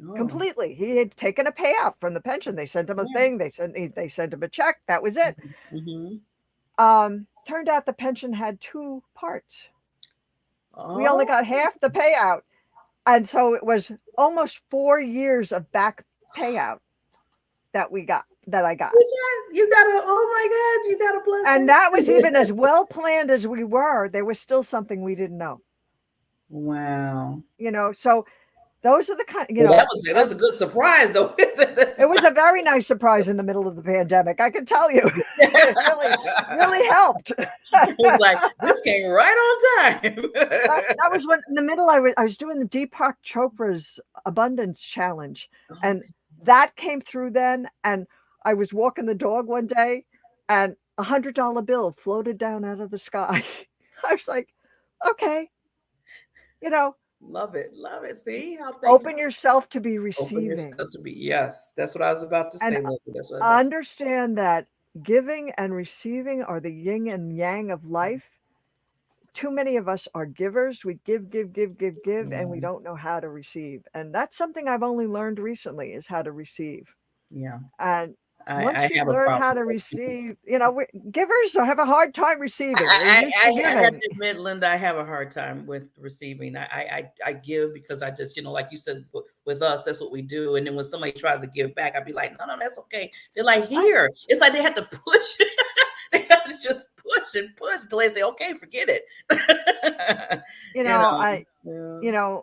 Oh, completely. He had taken a payout from the pension. They sent him a yeah. thing. They sent him a check. That was it. Mm-hmm. Turned out the pension had two parts. We only Oh, got half the payout, and so it was almost 4 years of back payout that I got. you got a, oh my God, you got a And blessing. that was even as well planned as we were. There was still something we didn't know. Wow. So those are the kind. Well, that's a good surprise, though. It was a very nice surprise in the middle of the pandemic. I can tell you, it really helped. It's like, this came right on time. That was when in the middle I was doing the Deepak Chopra's Abundance Challenge, and that came through then. And I was walking the dog one day, and $100 bill floated down out of the sky. I was like, okay, Love it. Love it. See how things open yourself to be open receiving, yourself to be. Yes, that's what I was about to and say, Linda. That's what I was about to say. understand that giving and receiving are the yin and yang of life. Too many of us are givers. We give, give, give, give, give, and we Yeah. don't know how to receive. And that's something I've only learned recently, is how to receive. Yeah. And I once you have a learn problem how to with people. receive, givers have a hard time receiving. We're I, used I, to I have giving. to admit, Linda, I have a hard time with receiving. I give because I just, like you said, with us, that's what we do. And then when somebody tries to give back, I'd be like, no, that's okay. They're like, here. It's like they have to push. They have to just push and push until they say, okay, forget it. Yeah.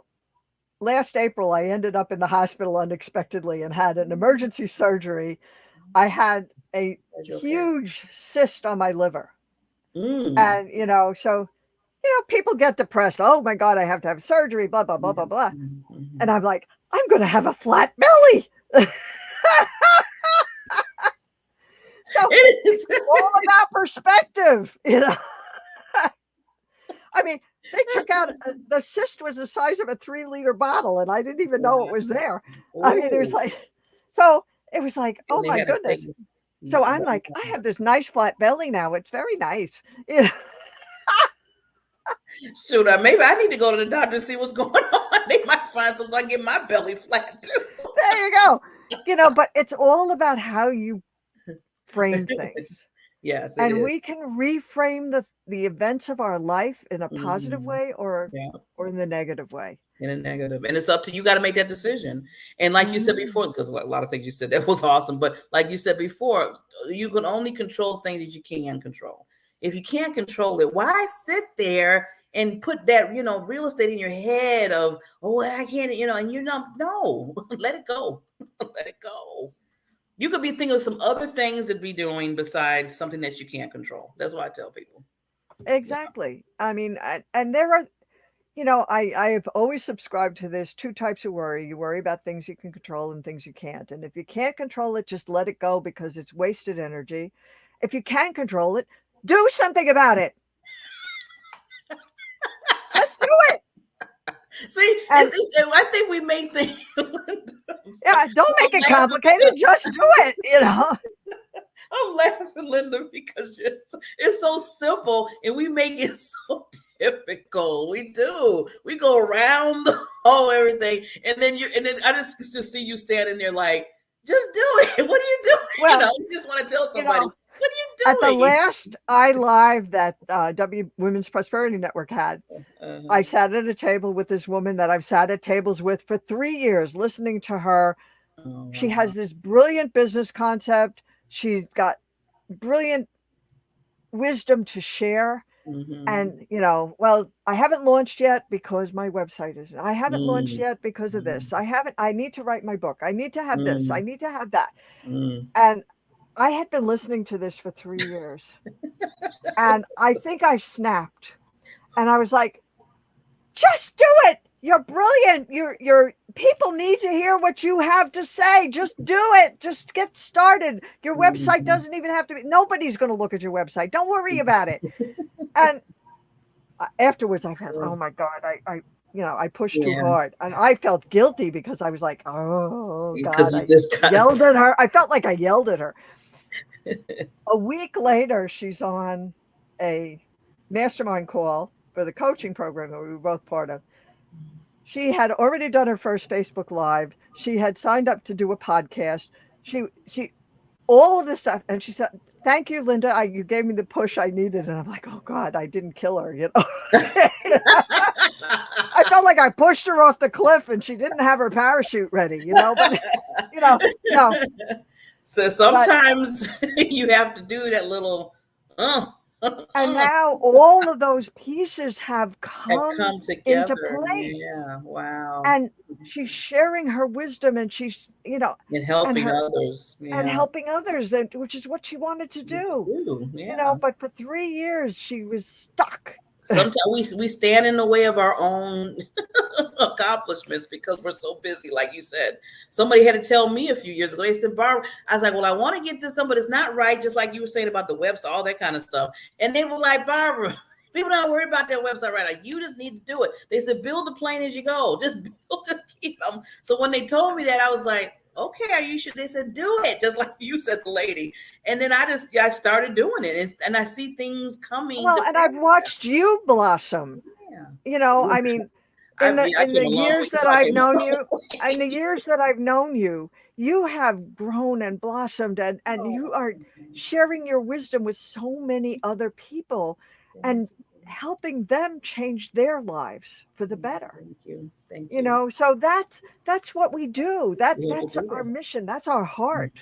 Last April, I ended up in the hospital unexpectedly and had an emergency surgery. I had a Okay. huge cyst on my liver. Mm. And, so, people get depressed. Oh my God, I have to have surgery, blah, blah, blah, blah, blah. Mm-hmm. And I'm like, I'm going to have a flat belly. So It is. it's all about perspective, you know. I mean, they took out the cyst was the size of a 3-liter bottle, and I didn't even know it was there. I mean, it was Ooh. like, so it was like, oh And they my had to take. goodness. So I'm like, I have this nice flat belly now. It's very nice. You know? Shoot, maybe I need to go to the doctor and see what's going on. They might find something so I can get my belly flat too. There you go. You know, but it's all about how you frame things. Yes, it And we is. can reframe the events of our life in a positive Mhm. way or Yeah. in the negative way. In a negative, and it's up to you. Got to make that decision. And like you said before, because a lot of things you said that was awesome, but like you said before, you can only control things that you can control. If you can't control it, why sit there and put that real estate in your head of, oh, I can't, and no, let it go. Let it go. You could be thinking of some other things to be doing besides something that you can't control. That's what I tell people. Exactly. I mean, and there are, I have always subscribed to this 2 types of worry. You worry about things you can control and things you can't. And if you can't control it, just let it go because it's wasted energy. If you can control it, do something about it. Just do it. See, And I think we made things. yeah, don't make it complicated. Just do it, I'm laughing, Linda, because it's so simple and we make it so difficult. We do. We go around the whole everything, and then I just see you standing there like, just do it. What are you doing? Well, you just want to tell somebody, what are you at the doing? last iLive that Women's Prosperity Network had, I sat at a table with this woman that I've sat at tables with for 3 years, listening to her. She has this brilliant business concept. She's got brilliant wisdom to share. And, well, I haven't launched yet because my website isn't. I haven't launched yet because of this. I need to write my book. I need to have this. I need to have that. And I had been listening to this for 3 years. And I think I snapped. And I was like, just do it. You're brilliant. Your people need to hear what you have to say. Just do it. Just get started. Your website doesn't even have to be, nobody's going to look at your website. Don't worry about it. And afterwards I felt, oh my God, I pushed too hard. And I felt guilty because I was like, oh God, I yelled at her. I felt like I yelled at her. A week later, she's on a mastermind call for the coaching program that we were both part of. She had already done her first Facebook Live. She had signed up to do a podcast. She all of this stuff. And she said, thank you, Linda. You gave me the push I needed. And I'm like, oh God, I didn't kill her. I felt like I pushed her off the cliff and she didn't have her parachute ready, but no. So sometimes you have to do that little, and now all of those pieces have come together. into place. Yeah, wow. And she's sharing her wisdom, and she's, and helping others. Yeah. And helping others, which is what she wanted to do. Yeah. But for 3 years she was stuck. Sometimes we stand in the way of our own accomplishments because we're so busy. Like you said, somebody had to tell me a few years ago. They said, Barbara, I was like, well, I want to get this done, but it's not right. Just like you were saying about the website, all that kind of stuff. And they were like, Barbara, people don't worry about that website right now. You just need to do it. They said, build the plane as you go. Just keep them. So when they told me that, I was like, okay, you should. They said, do it, just like you said, the lady. And then I started doing it, and I see things coming. Well, and I've watched you blossom. Yeah. I mean, in the years that I've known you, in the years that I've known you, you have grown and blossomed, and you are sharing your wisdom with so many other people, and helping them change their lives for the better. Thank you. So that's what we do. That's our mission. That's our heart.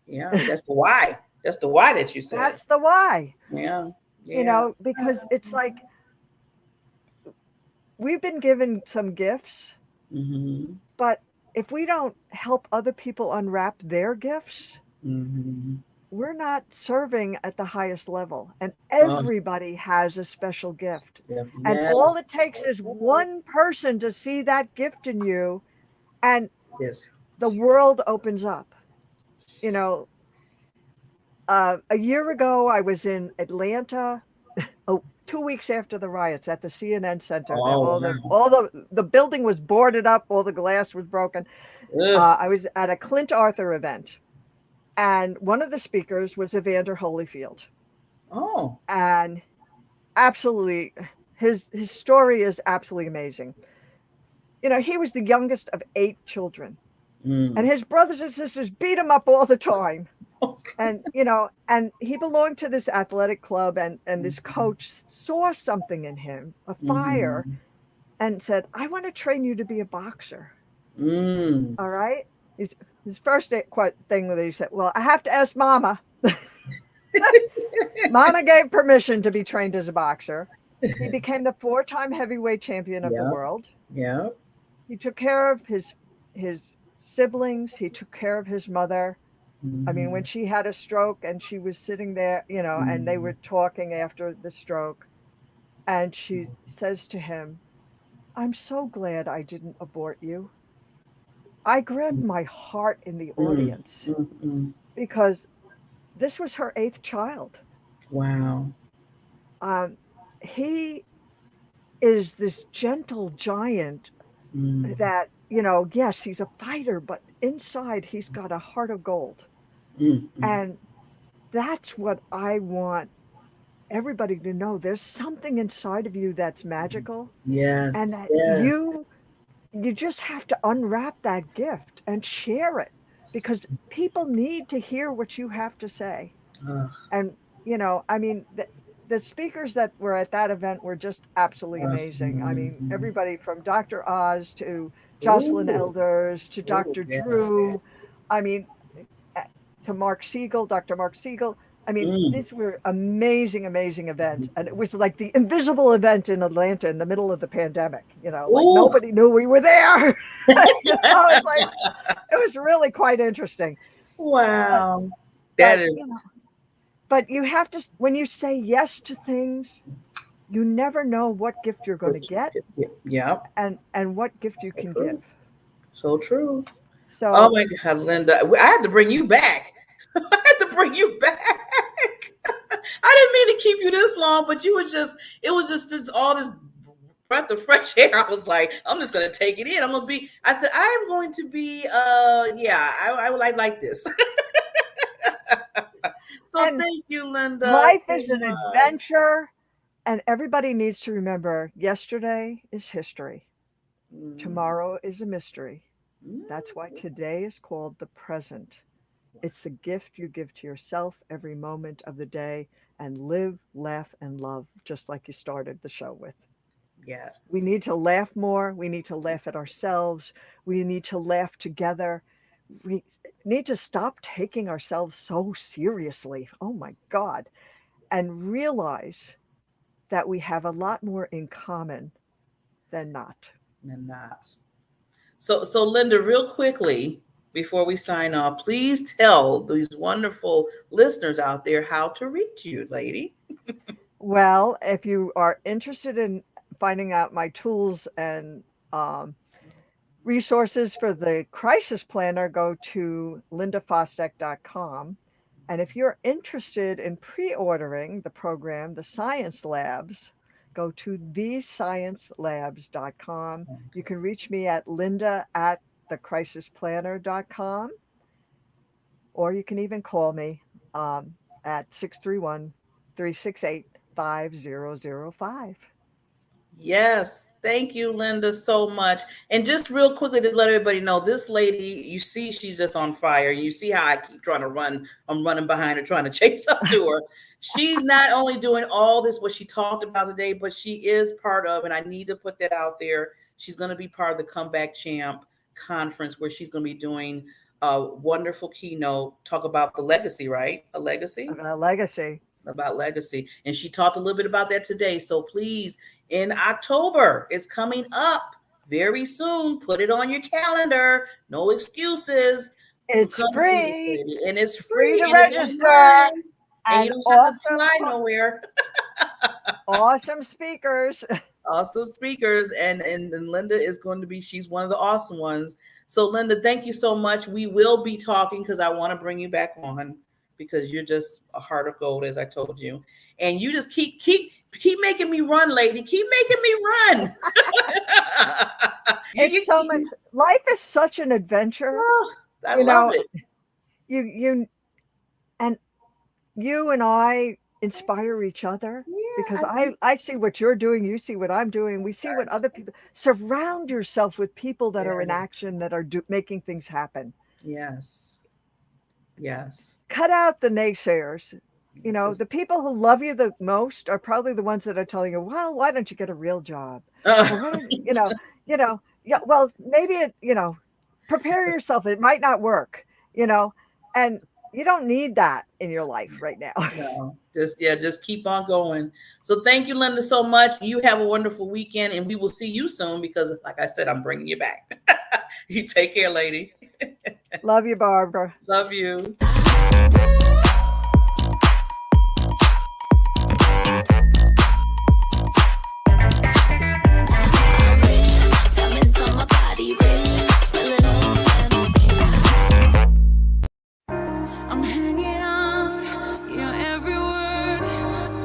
Yeah, that's the why. That's the why that you said. That's the why. Yeah. Because it's like we've been given some gifts, but if we don't help other people unwrap their gifts, we're not serving at the highest level. And everybody has a special gift. And all it takes is one person to see that gift in you, and the world opens up. A year ago, I was in Atlanta. Oh, 2 weeks after the riots at the CNN Center. Oh, The building was boarded up. All the glass was broken. wow. I was at a Clint Arthur event, and one of the speakers was Evander Holyfield, Oh. and absolutely, his story is absolutely amazing. You know, he was the youngest of 8 children, and his brothers and sisters beat him up all the time. And and he belonged to this athletic club, and this coach saw something in him, a fire, and said, I want to train you to be a boxer. All right. His first thing that he said, well, I have to ask Mama. Mama gave permission to be trained as a boxer. He became the 4-time heavyweight champion of the world. Yeah. He took care of his siblings. He took care of his mother. I mean, when she had a stroke and she was sitting there, and they were talking after the stroke, and she says to him, I'm so glad I didn't abort you. I grabbed my heart in the audience because this was her 8th child. Wow. He is this gentle giant that, yes, he's a fighter, but inside he's got a heart of gold. And that's what I want everybody to know. There's something inside of you that's magical. Yes. And that yes. you just have to unwrap that gift and share it, because people need to hear what you have to say. And I mean, the speakers that were at that event were just absolutely amazing. I mean, everybody from Dr. Oz to Jocelyn Elders to Dr. Drew, I mean, to Mark Siegel, Dr. Mark Siegel. I mean, these were amazing events. And it was like the invisible event in Atlanta in the middle of the pandemic, like nobody knew we were there. It's like, it was really quite interesting. Wow. But you have to, when you say yes to things, you never know what gift you're going to get. Yeah. And what gift you can give. So true. So, oh my God, Linda, I had to bring you back. I had to bring you back. I didn't mean to keep you this long, but it was just all this breath of fresh air. I was like, I'm just going to take it in. I said, I am going to be, I would like this. So and thank you, Linda. Life is an adventure, and everybody needs to remember yesterday is history. Tomorrow is a mystery. That's why today is called the present. It's a gift you give to yourself every moment of the day, and live, laugh, and love, just like you started the show with. Yes. We need to laugh more. We need to laugh at ourselves. We need to laugh together. We need to stop taking ourselves so seriously. Oh my God. And realize that we have a lot more in common than not. So Linda, real quickly, before we sign off, please tell these wonderful listeners out there how to reach you, lady. Well, if you are interested in finding out my tools and resources for the crisis planner, go to lindafostek.com. And if you're interested in pre-ordering the program, the Science Labs, go to thesciencelabs.com. You can reach me at linda@thecrisisplanner.com, or you can even call me at 631-368-5005. Yes. Thank you, Linda, so much. And just real quickly to let everybody know, this lady, you see, she's just on fire. You see how I keep trying to run. I'm running behind her, trying to chase up to her. She's not only doing all this, what she talked about today, but she is part of, and I need to put that out there, she's going to be part of the Comeback Champ conference, where she's going to be doing a wonderful keynote, talk about the legacy, right? A legacy? About legacy. And she talked a little bit about that today. So please, in October, it's coming up very soon. Put it on your calendar. No excuses. It's free. And it's free to register. And you don't have to fly nowhere. Awesome speakers. Awesome speakers. And Linda is going to be, she's one of the awesome ones. So Linda, thank you so much. We will be talking, because I want to bring you back on because you're just a heart of gold, as I told you. And you just keep making me run, lady. Keep making me run. It's so much. Life is such an adventure. Oh, I love it. You and I inspire each other, because I see what you're doing, you see what I'm doing, we see what other people. Surround yourself with people that are in action, that are making things happen. Yes. Cut out the naysayers. The people who love you the most are probably the ones that are telling you, well, why don't you get a real job? Or, yeah, well, maybe prepare yourself. It might not work, and you don't need that in your life right now. No, just keep on going. So thank you, Linda, so much. You have a wonderful weekend, and we will see you soon, because like I said, I'm bringing you back. You take care, lady. Love you, Barbara. Love you. I'm hanging on your every word,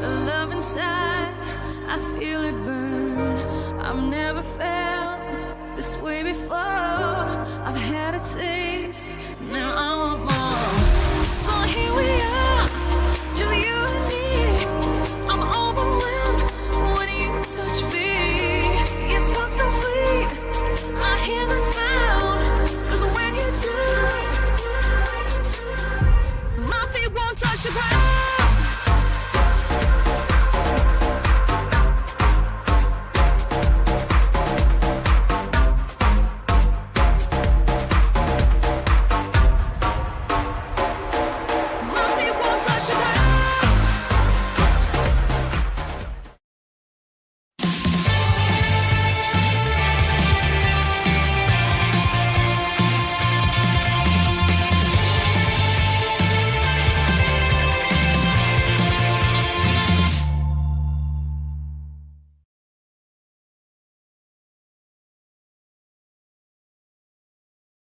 the love inside, I feel it burn. I've never felt this way before. I've had a taste.